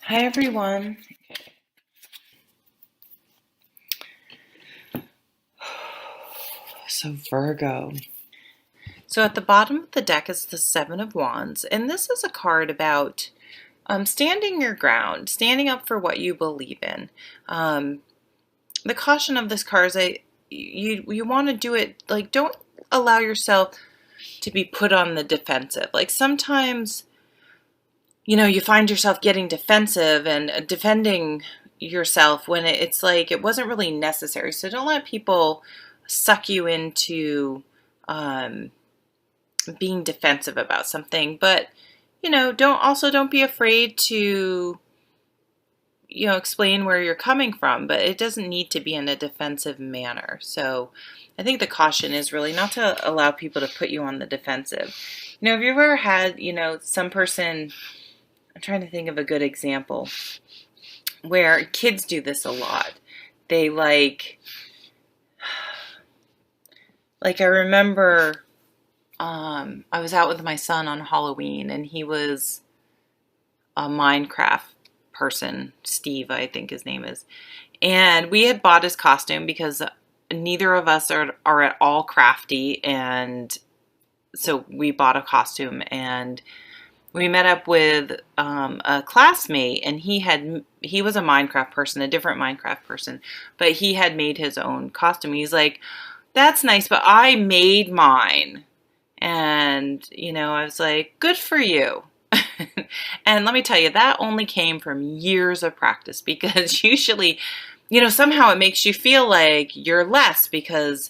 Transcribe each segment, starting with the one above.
Hi everyone. So Virgo. So at the bottom of the deck is the Seven of Wands, and this is a card about standing your ground, standing up for what you believe in. The caution of this card is that you want to do it, like, don't allow yourself to be put on the defensive. Like sometimes, you find yourself getting defensive and defending yourself when it's like it wasn't really necessary. So don't let people suck you into um, being defensive about something. But don't be afraid to explain where you're coming from. But it doesn't need to be in a defensive manner. So I think the caution is really not to allow people to put you on the defensive. Have you ever had some person? I'm trying to think of a good example where kids do this a lot. They like I remember I was out with my son on Halloween, and he was a Minecraft person, Steve, I think his name is. And we had bought his costume because neither of us are at all crafty, and so we bought a costume, and we met up with a classmate, and he was a Minecraft person, a different Minecraft person, but he had made his own costume. He's like, "That's nice, but I made mine." And I was like, "Good for you." And let me tell you, that only came from years of practice, because usually, somehow it makes you feel like you're less because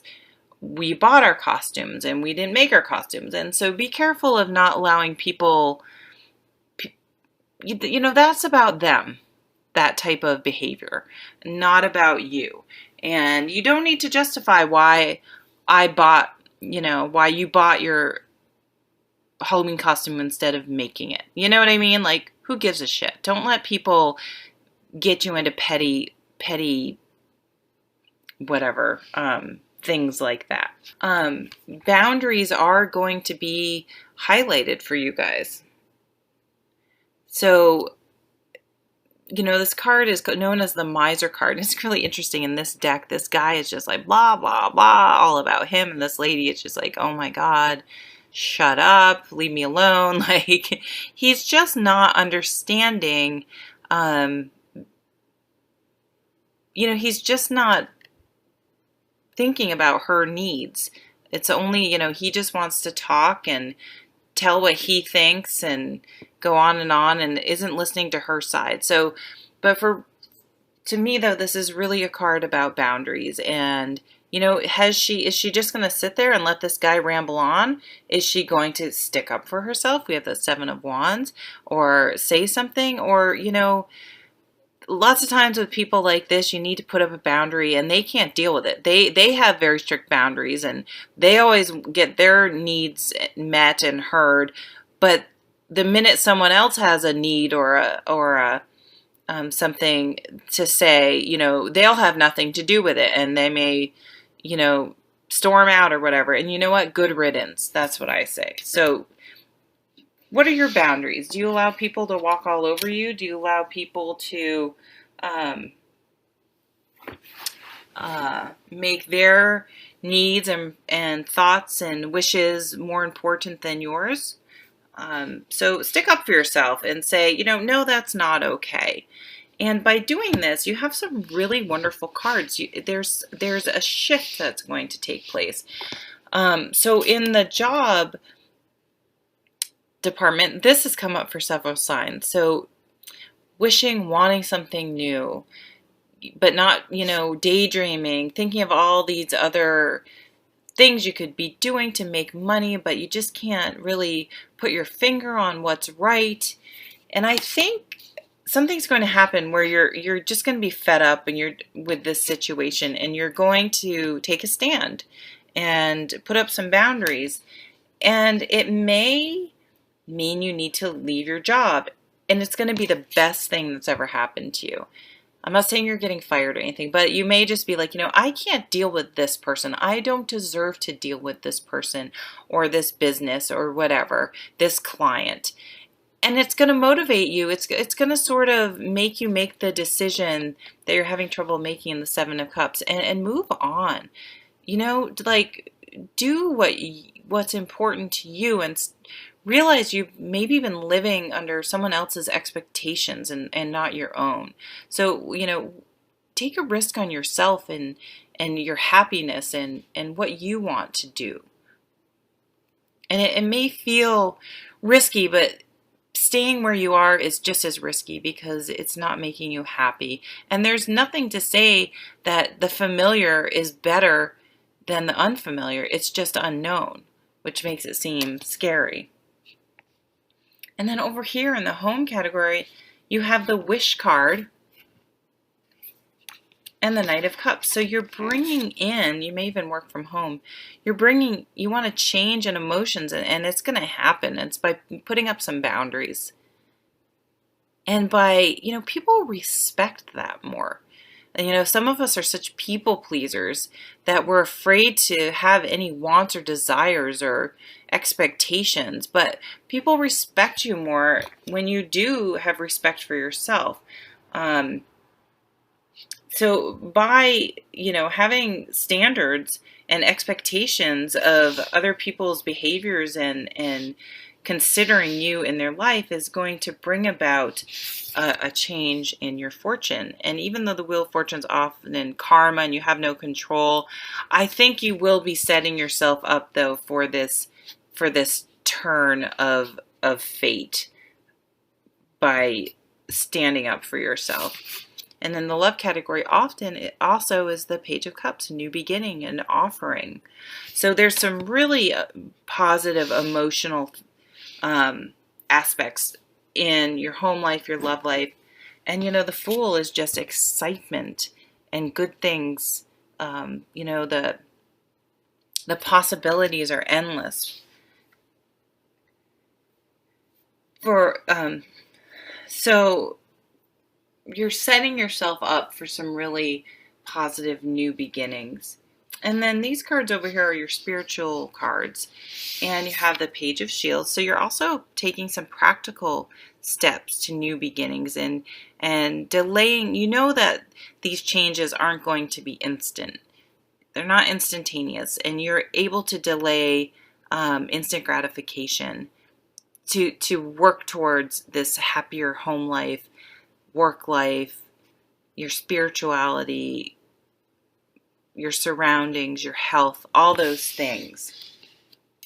we bought our costumes and we didn't make our costumes. And so be careful of not allowing people, that's about them, that type of behavior, not about you. And you don't need to justify why why you bought your Halloween costume instead of making it. You know what I mean? Like, who gives a shit? Don't let people get you into petty, whatever, things like that. Boundaries are going to be highlighted for you guys. So, this card is known as the Miser card. It's really interesting. In this deck, this guy is just like blah, blah, blah, all about him. And this lady, it's just like, oh my God, shut up, leave me alone. Like, he's just not understanding. He's just not thinking about her needs. It's only, he just wants to talk and tell what he thinks and go on and isn't listening to her side. So, but to me though, this is really a card about boundaries. And is she just going to sit there and let this guy ramble on? Is she going to stick up for herself? We have the Seven of Wands, or say something, or lots of times with people like this, you need to put up a boundary, and they can't deal with it. They have very strict boundaries, and they always get their needs met and heard. But the minute someone else has a need or a something to say, they'll have nothing to do with it, and they may, storm out or whatever. And you know what? Good riddance. That's what I say. So, what are your boundaries? Do you allow people to walk all over you? Do you allow people to make their needs and thoughts and wishes more important than yours? So stick up for yourself and say, no, that's not okay. And by doing this, you have some really wonderful cards. There's a shift that's going to take place. So in the job department, this has come up for several signs. So wanting something new, but not, daydreaming, thinking of all these other things you could be doing to make money, but you just can't really put your finger on what's right. And I think something's going to happen where you're just going to be fed up and you're with this situation, and you're going to take a stand and put up some boundaries. And it may mean you need to leave your job, and it's going to be the best thing that's ever happened to you. I'm not saying you're getting fired or anything, but you may just be like, I can't deal with this person. I don't deserve to deal with this person or this business or whatever, this client. And it's going to motivate you. It's going to sort of make you make the decision that you're having trouble making in the Seven of Cups, and move on. Like, do what's important to you, and realize you've maybe been living under someone else's expectations, and not your own. So, take a risk on yourself, and your happiness, and what you want to do. And it may feel risky, but staying where you are is just as risky because it's not making you happy. And there's nothing to say that the familiar is better than the unfamiliar. It's just unknown, which makes it seem scary. And then over here in the home category, you have the Wish card and the Knight of Cups. So you're bringing in, you may even work from home, you want to change in emotions, and it's going to happen. It's by putting up some boundaries. And by, people respect that more. And, some of us are such people pleasers that we're afraid to have any wants or desires or expectations. But people respect you more when you do have respect for yourself. So by, having standards and expectations of other people's behaviors, and considering you in their life, is going to bring about a change in your fortune. And even though the Wheel of Fortune's often in karma and you have no control, I think you will be setting yourself up, though, for this turn of fate by standing up for yourself. And then the love category, often it also is the Page of Cups, new beginning and offering. So there's some really positive emotional aspects in your home life, your love life. And, the Fool is just excitement and good things. The possibilities are endless. So you're setting yourself up for some really positive new beginnings. And then these cards over here are your spiritual cards. And you have the Page of Shields. So you're also taking some practical steps to new beginnings, and delaying. You know that these changes aren't going to be instant. They're not instantaneous. And you're able to delay instant gratification to work towards this happier home life, work life, your spirituality, your surroundings, your health, all those things.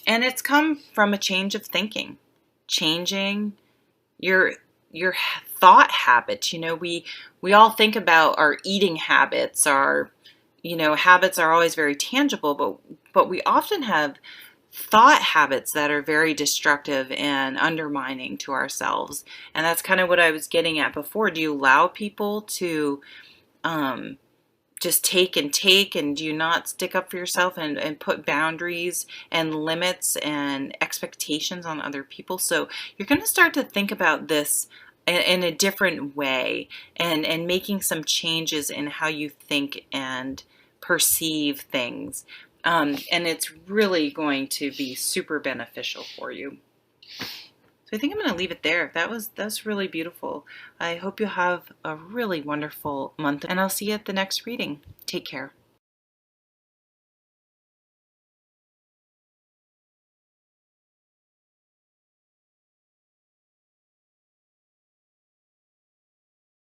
And it's come from a change of thinking, changing your thought habits. We all think about our eating habits. Our habits are always very tangible, but we often have thought habits that are very destructive and undermining to ourselves. And that's kind of what I was getting at before. Do you allow people to just take, and do you not stick up for yourself, and put boundaries and limits and expectations on other people? So you're going to start to think about this in a different way, and making some changes in how you think and perceive things. And it's really going to be super beneficial for you. So I think I'm going to leave it there. That's really beautiful. I hope you have a really wonderful month, and I'll see you at the next reading. Take care.